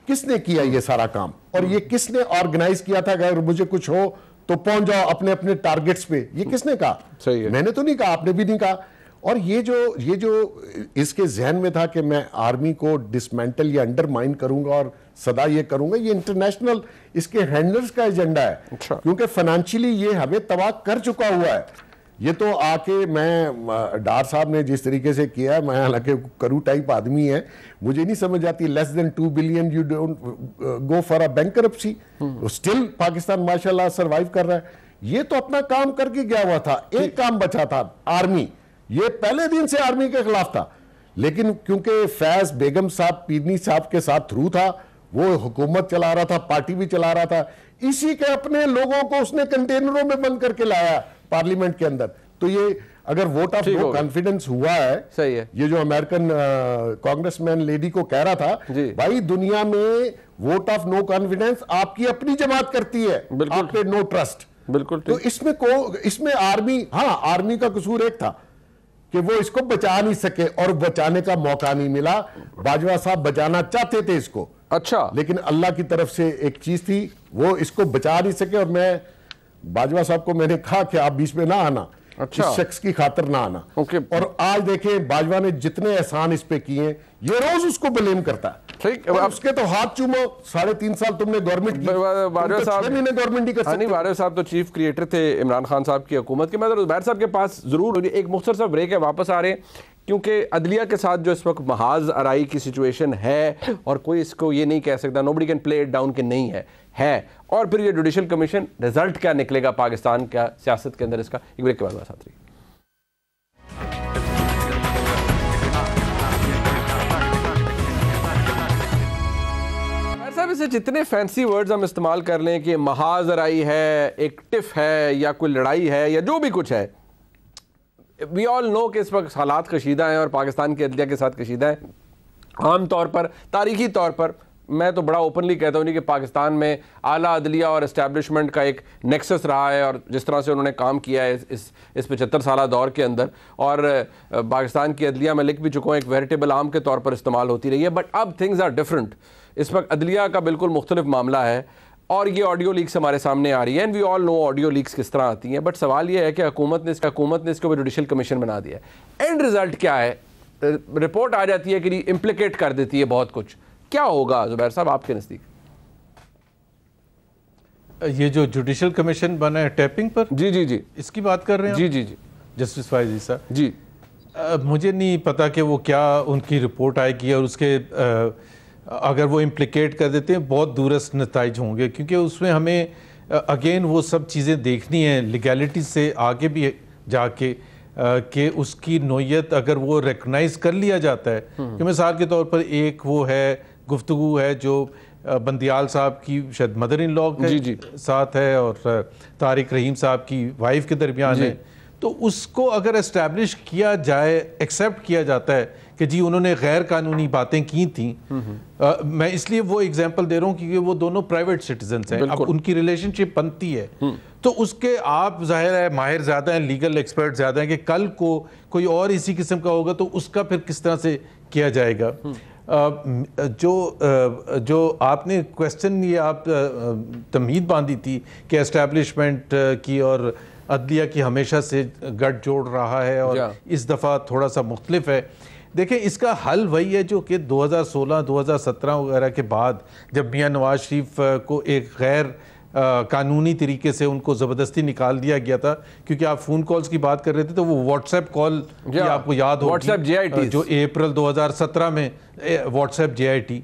किसने किया ये सारा काम? और ये किसने ऑर्गेनाइज किया था? अगर मुझे कुछ हो तो पहुंच जाओ अपने अपने टारगेट्स पे, ये किसने कहा? सही है। मैंने तो नहीं कहा, आपने भी नहीं कहा। और ये जो इसके जहन में था कि मैं आर्मी को डिसमेंटल या अंडरमाइन करूंगा और सदा ये करूंगा। ये इंटरनेशनल इसके हैंडलर्स का एजेंडा है, क्योंकि फाइनेंशियली ये हमें तबाह कर चुका हुआ है। ये तो आके मैं डार साहब ने जिस तरीके से किया है, मैं हालांकि करू टाइप आदमी है, मुझे नहीं समझ आती। Less than 2 billion you don't go for a bankruptcy, still Pakistan माशाल्लाह सरवाइव कर रहा है। ये तो अपना काम करके गया हुआ था। एक काम बचा था, आर्मी। ये पहले दिन से आर्मी के खिलाफ था, लेकिन क्योंकि फैज बेगम साहब पीरनी साहब के साथ थ्रू था, वो हुकूमत चला रहा था, पार्टी भी चला रहा था, इसी के अपने लोगों को उसने कंटेनरों में बंद करके लाया पार्लियामेंट के अंदर। तो ये अगर वोट ऑफ नो कॉन्फिडेंस हुआ है, सही है। ये जो अमेरिकन कांग्रेसमैन लेडी को कह रहा था, भाई दुनिया में वोट ऑफ नो कॉन्फिडेंस आपकी अपनी जमात करती है, आप पे नो ट्रस्ट। बिल्कुल। तो इसमें आर्मी, हाँ आर्मी का कसूर एक था कि वो इसको बचा नहीं सके और बचाने का मौका नहीं मिला। बाजवा साहब बचाना चाहते थे इसको, अच्छा, लेकिन अल्लाह की तरफ से एक चीज थी, वो इसको बचा नहीं सके। और मैं बाजवा साहब को मैंने कहा कि आप बीच में ना आना, अच्छा, इस शख्स की खातिर ना आना। और आज देखें बाजवा ने जितने एहसान इस पे किए, ये रोज उसको ब्लेम करता है। ठीक, अब उसके तो हाथ चूमो, 3.5 साल तुमने गवर्नमेंट की, बाजवा साहब 6 महीने गवर्नमेंट नहीं कर सकते। नहीं, बाजवा साहब तो चीफ क्रिएटर थे इमरान खान साहब की हुकूमत के। मैं ज़ुबैर साहब के पास जरूर एक मुख्तसर सा ब्रेक है, वापस आ रहे हैं, क्योंकि अदलिया के साथ जो इस वक्त महाज आराई की सिचुएशन है, और कोई इसको ये नहीं कह सकता, nobody can play it down कि नहीं है। और फिर ये जुडिशल कमीशन रिजल्ट क्या निकलेगा पाकिस्तान का सियासत के अंदर, इसका एक ब्रेक के बाद बात आती है। से जितने फैंसी वर्ड्स हम इस्तेमाल कर लें कि महाज आराई है, एक टिफ है, या कोई लड़ाई है, या जो भी कुछ है, वी ऑल नो कि इस वक्त हालात कशीदा हैं और पाकिस्तान की अदलिया के साथ कशीदा है। आम तौर पर, तारीखी तौर पर, मैं तो बड़ा ओपनली कहता हूँ कि पाकिस्तान में आला अदलिया और इस्टेब्लिशमेंट का एक नेक्सस रहा है, और जिस तरह से उन्होंने काम किया है इस 75 साला दौर के अंदर, और पाकिस्तान की अदलिया में लिख भी चुका हूँ, एक वेरिटेबल आर्म के तौर पर इस्तेमाल होती रही है। बट अब थिंग्स आर डिफरेंट। इस वक्त अदलिया का बिल्कुल मुख्तलिफ मामला है, और ये ऑडियो लीक्स हमारे सामने आ रही है, and we all know audio leaks किस तरह आती हैं। बट सवाल ये है कि हुकूमत ने इसको भी जुडिशल कमीशन बना दिया है। एंड रिजल्ट क्या है? रिपोर्ट आ जाती है कि इम्प्लिकेट कर देती है बहुत कुछ। क्या होगा ज़ुबैर साहब आपके नज़दीक? ये जो जुडिशल कमीशन बना है टैपिंग पर, जी, इसकी बात कर रहे हैं? जी, जस्टिस फायजी साहब जी। मुझे नहीं पता कि वो क्या उनकी रिपोर्ट आएगी, और उसके अगर वो इम्प्लिकेट कर देते हैं बहुत दूरस्त नताइज होंगे, क्योंकि उसमें हमें अगेन वो सब चीज़ें देखनी है लीगैलिटी से आगे भी जाके, कि उसकी नोयत अगर वो रिकग्नाइज़ कर लिया जाता है। कि मिसाल के तौर पर एक वो है गुफ्तगू है जो बंदियाल साहब की शायद मदर इन लॉ के साथ है और तारिक रहीम साहब की वाइफ के दरमियान है, तो उसको अगर एस्टैब्लिश किया जाए, एक्सेप्ट किया जाता है कि जी उन्होंने गैर कानूनी बातें की थी। मैं इसलिए वो एग्जांपल दे रहा हूँ क्योंकि वो दोनों प्राइवेट सिटीजन्स हैं, अब उनकी रिलेशनशिप बनती है, तो उसके आप जाहिर है माहिर ज़्यादा हैं, लीगल एक्सपर्ट ज़्यादा हैं, कि कल को कोई और इसी किस्म का होगा तो उसका फिर किस तरह से किया जाएगा। जो आपने क्वेश्चन ये आप तमहीद बांधी थी कि एस्टैब्लिशमेंट की और अदलिया की हमेशा से गठ जोड़ रहा है और इस दफ़ा थोड़ा सा मुख्तलिफ है। देखिए, इसका हल वही है जो कि 2016, 2017 वगैरह के बाद जब मियां नवाज शरीफ को एक गैर कानूनी तरीके से उनको ज़बरदस्ती निकाल दिया गया था, क्योंकि आप फ़ोन कॉल्स की बात कर रहे थे, तो वो व्हाट्सएप कॉल आपको याद होगी, व्हाट्सएप JIT जो अप्रैल 2017 में व्हाट्सएप JIT,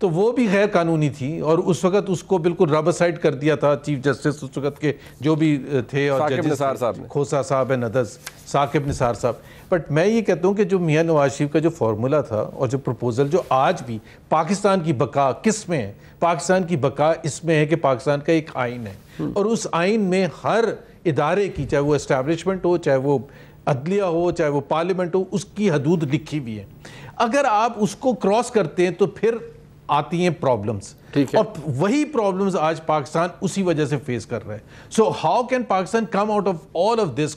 तो वो भी गैर कानूनी थी, और उस वक्त उसको बिल्कुल रबर साइड कर दिया था चीफ जस्टिस उस वक्त के जो भी थे, और जजेस खोसा साहब है, नदस साकिब निसार साहब। बट मैं ये कहता हूँ कि जो मियां नवाज शरीफ का जो फार्मूला था और जो प्रपोजल जो आज भी पाकिस्तान की बका किस में है, पाकिस्तान की बका इसमें है कि पाकिस्तान का एक आइन है, और उस आइन में हर इदारे की, चाहे वो एस्टैब्लिशमेंट हो, चाहे वो अदलिया हो, चाहे वो पार्लियामेंट हो, उसकी हदूद लिखी हुई है। अगर आप उसको क्रॉस करते हैं तो फिर आती हैं प्रॉब्लम्स, और वही प्रॉब्लम्स आज पाकिस्तान उसी वजह से फेस कर रहा है। So how can Pakistan come out of all of this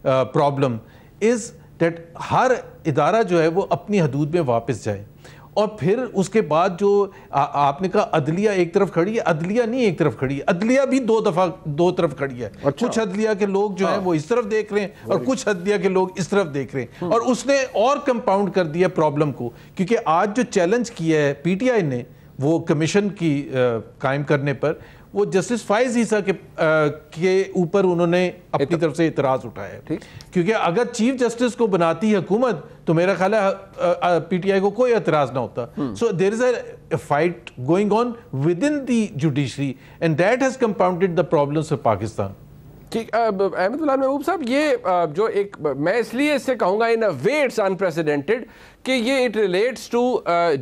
problem is that हर इदारा जो है वो अपनी हदूद में वापस जाए, और फिर उसके बाद जो आपने कहा अदलिया एक तरफ खड़ी है, अदलिया नहीं एक तरफ खड़ी है, अदलिया भी दो तरफ खड़ी है। अच्छा। कुछ अदलिया के लोग जो हैं वो इस तरफ देख रहे हैं और कुछ अदलिया के लोग इस तरफ देख रहे हैं, और उसने और कंपाउंड कर दिया प्रॉब्लम को, क्योंकि आज जो चैलेंज किया है PTI ने वो कमीशन की कायम करने पर वो जस्टिस फाइज ईसा के ऊपर उन्होंने अपनी तरफ से इतराज़ उठाया है। क्योंकि अगर चीफ जस्टिस को बनाती है हुकूमत तो मेरा ख्याल है पीटीआई को कोई एतराज़ ना होता। So there is a fight going on within the judiciary and that has compounded the problems of Pakistan. ठीक, अहमदुल्लाह महबूब साहब, ये जो एक मैं इसलिए इससे कहूँगा इन अ वे इट्स अनप्रेसिडेंटेड कि ये इट रिलेट्स टू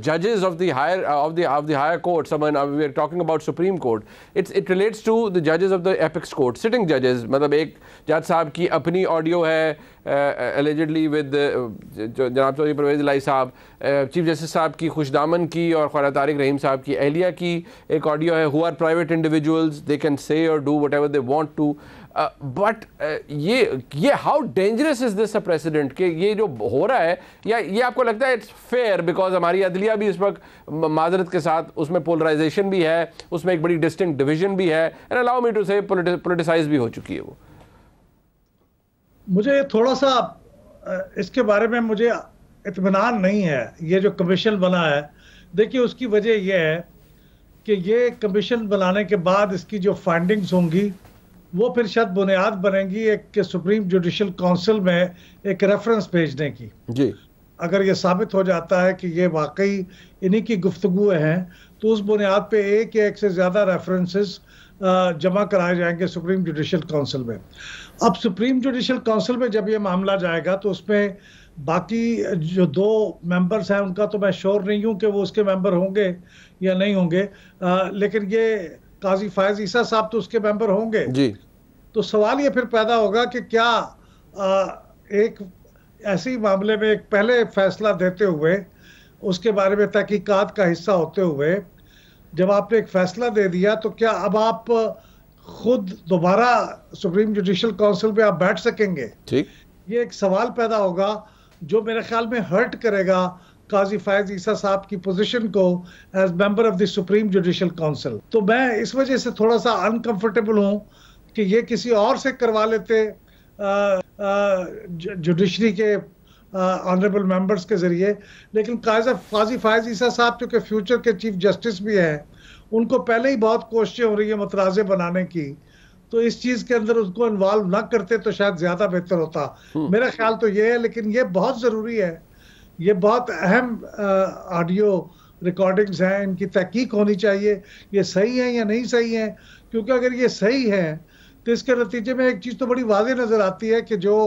जजेस of the higher courts. We are talking about supreme court, it relates to the जजेस of the apex court, sitting जजेस। मतलब एक जज साहब की अपनी ऑडियो है एलिजिडली विद जनाब चौधरी परवेज़ इलाही साहब, चीफ जस्टिस साहब की खुशदामन की और ख्वाजा तारिक रहीम साहब की अहलिया की एक ऑडियो है, who are private individuals, they can say और do whatever they want to. But ये how dangerous is this a precedent कि ये जो हो रहा है, या ये आपको लगता है इट्स फेयर? बिकॉज हमारी अदलिया भी इस वक्त माजरत के साथ उसमें पोलराइजेशन भी है, उसमें एक बड़ी डिस्टिंक्ट डिवीजन भी है, एंड अलाउ मी टू से पोलिटिसाइज भी हो चुकी है वो। मुझे थोड़ा सा इसके बारे में मुझे इत्मीनान नहीं है। ये जो कमीशन बना है, देखिए उसकी वजह यह है कि ये कमीशन बनाने के बाद इसकी जो फाइंडिंग्स होंगी वो फिर शायद बुनियाद बनेंगी एक सुप्रीम जुडिशल काउंसिल में एक रेफरेंस भेजने की। जी, अगर ये साबित हो जाता है कि ये वाकई इन्हीं की गुफ्तगू हैं तो उस बुनियाद पे एक या एक से ज़्यादा रेफरेंसेस जमा कराए जाएंगे सुप्रीम जुडिशल काउंसिल में। अब सुप्रीम जुडिशल काउंसिल में जब ये मामला जाएगा तो उसमें बाकी जो 2 मेंबर्स हैं उनका तो मैं श्योर नहीं हूँ कि वो उसके मेंबर होंगे या नहीं होंगे, लेकिन ये काजी फायज ईसा साहब तो उसके मेंबर होंगे जी। तो सवाल ये फिर पैदा होगा कि क्या एक ऐसे मामले में एक पहले फैसला देते हुए उसके बारे में तहकीकात का हिस्सा होते हुए जब आपने एक फैसला दे दिया तो क्या अब आप खुद दोबारा सुप्रीम जुडिशल काउंसिल में आप बैठ सकेंगे? ठीक, ये एक सवाल पैदा होगा जो मेरे ख्याल में हर्ट करेगा काजी फायज ईसा साहब की पोजीशन को as member of the supreme judicial council. तो मैं इस वजह से थोड़ा सा अनकंफर्टेबल हूं कि ये किसी और से करवा लेते जुडिशरी के ऑनरेबल मेंबर्स के जरिए, लेकिन काजी फायज ईसा साहब जो कि फ्यूचर के चीफ जस्टिस भी हैं, उनको पहले ही बहुत कोशिशें हो रही है मुतराज़े बनाने की, तो इस चीज़ के अंदर उसको इन्वॉल्व ना करते तो शायद ज़्यादा बेहतर होता। मेरा ख्याल तो ये है, लेकिन ये बहुत ज़रूरी है, ये बहुत अहम ऑडियो रिकॉर्डिंग्स हैं, इनकी तहकीक होनी चाहिए, ये सही है या नहीं सही है, क्योंकि अगर ये सही है तो इसके नतीजे में एक चीज़ तो बड़ी वाज़ेह नज़र आती है कि जो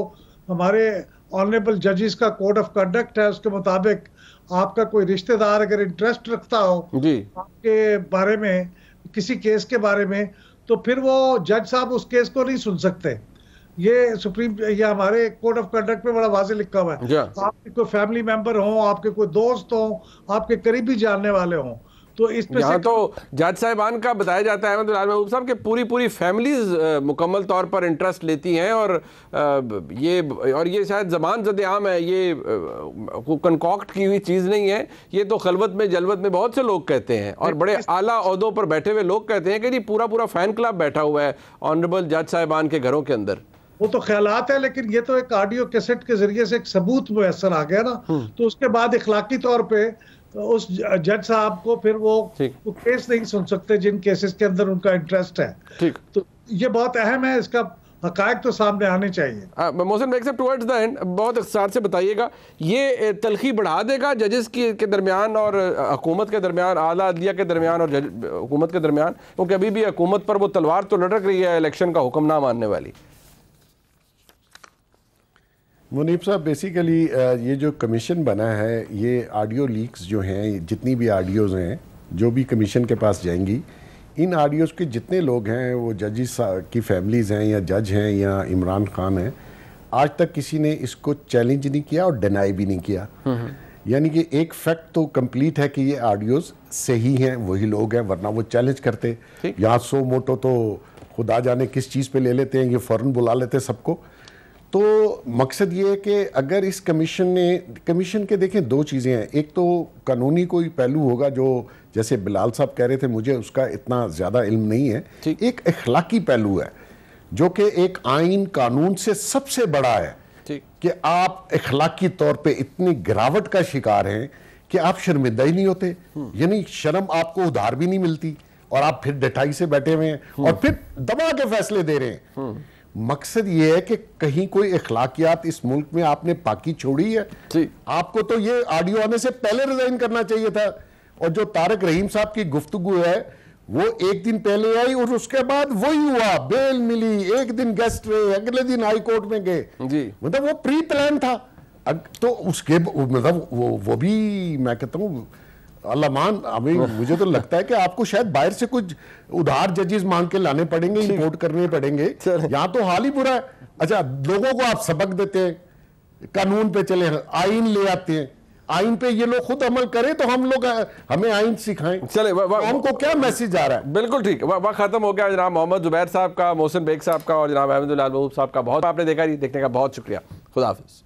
हमारे ऑनरेबल जजेस का कोड ऑफ कंडक्ट है उसके मुताबिक आपका कोई रिश्तेदार अगर इंटरेस्ट रखता हो आपके बारे में, किसी केस के बारे में, तो फिर वो जज साहब उस केस को नहीं सुन सकते। ये सुप्रीम या हमारे कोड ऑफ कंडक्ट में बड़ा वाज़ेह लिखा हुआ है। आपके कोई फैमिली मेंबर हो, आपके कोई दोस्त हो, आपके करीबी जानने वाले हों, तो इस पे यहाँ तो जज साहिबान का बताया जाता है महबूब साहब कि पूरी फैमिलीज मुकम्मल तौर पर इंटरेस्ट लेती हैं, और ये शायद ज़बान ज़द-ए-आम है, ये कंकॉक्ट की हुई चीज़ नहीं है, ये तो खलवत में जलवत में बहुत से लोग कहते हैं, और बड़े आला ओहदों पर बैठे हुए लोग कहते हैं कि जी पूरा फैन क्लब बैठा हुआ है ऑनरेबल जज साहिबान के घरों के अंदर। वो तो ख्यालात है, लेकिन ये तो एक ऑडियो कैसेट के जरिए से एक सबूत मुयसर आ गया ना, तो उसके बाद इखलाकी तौर पे उस जज साहब को फिर वो केस नहीं सुन सकते जिन केसेस के अंदर उनका इंटरेस्ट है। ठीक, तो ये बहुत अहम है, इसका हकायक तो सामने आने चाहिए। मोहसिन भाई साहब, टुवर्ड्स द एंड बहुत इख्तिसार से बताइएगा, ये तलखी बढ़ा देगा जजेस के दरमियान और हुकूमत के दरमियान, आला अदलिया के दरमियान और हुकूमत के दरमियान, क्योंकि अभी भी हुकूमत पर वो तलवार तो लटक रही है इलेक्शन का हुक्म ना मानने वाली। मुनीब साहब, बेसिकली ये जो कमीशन बना है, ये ऑडियो लीक्स जो हैं, जितनी भी ऑडियोज़ हैं जो भी कमीशन के पास जाएंगी, इन ऑडियोज़ के जितने लोग हैं वो जजेस की फैमिलीज़ हैं या जज हैं या इमरान खान हैं, आज तक किसी ने इसको चैलेंज नहीं किया और डिनाई भी नहीं किया। यानी कि एक फैक्ट तो कंप्लीट है कि ये ऑडियोज़ सही हैं, वही लोग हैं, वरना वो चैलेंज करते। यहाँ 100 मोटो तो खुदा जाने किस चीज़ पे ले लेते हैं, ये फ़ौरन बुला लेते सबको। तो मकसद ये है कि अगर इस कमीशन के देखें 2 चीज़ें हैं, एक तो कानूनी कोई पहलू होगा जो जैसे बिलाल साहब कह रहे थे, मुझे उसका इतना ज़्यादा इल्म नहीं है, एक अखलाकी पहलू है जो कि एक आइन कानून से सबसे बड़ा है कि आप अखलाकी तौर पे इतनी गिरावट का शिकार हैं कि आप शर्मिंदा ही नहीं होते, यानी शर्म आपको उधार भी नहीं मिलती और आप फिर डटाई से बैठे हुए हैं और फिर दबा के फैसले दे रहे हैं। मकसद ये है कि कहीं कोई इखलाकियात इस मुल्क में आपने पाकी छोड़ी है। आपको तो ये ऑडियो आने से पहले रिजाइन करना चाहिए था। और जो तारिक रहीम साहब की गुफ्तगू है वो एक दिन पहले आई और उसके बाद वही हुआ, बेल मिली, एक दिन गेस्ट रहे, अगले दिन हाई कोर्ट में गए। मतलब वो प्री प्लान था। तो उसके मतलब वो भी मैं कहता हूँ अल्लाह मान, अभी मुझे तो लगता है कि आपको शायद बाहर से कुछ उधार जजेस मांग के लाने पड़ेंगे, इंपोर्ट करने पड़ेंगे। यहाँ तो हाल ही बुरा है। अच्छा, लोगों को आप सबक देते हैं, कानून पे चले, आइन ले आते हैं, आइन पे ये लोग खुद अमल करें तो हम लोग हमें आइन सिखाएं। चले हमको क्या मैसेज आ रहा है? बिल्कुल ठीक, वक्त खत्म हो गया। जनाब मोहम्मद जुबैर साहब का, मोहसिन बेग साहब का और जनाब अहमदुल्लाह महबूब साहब का बहुत आपने देखा, देखने का बहुत शुक्रिया। खुदा हाफिज।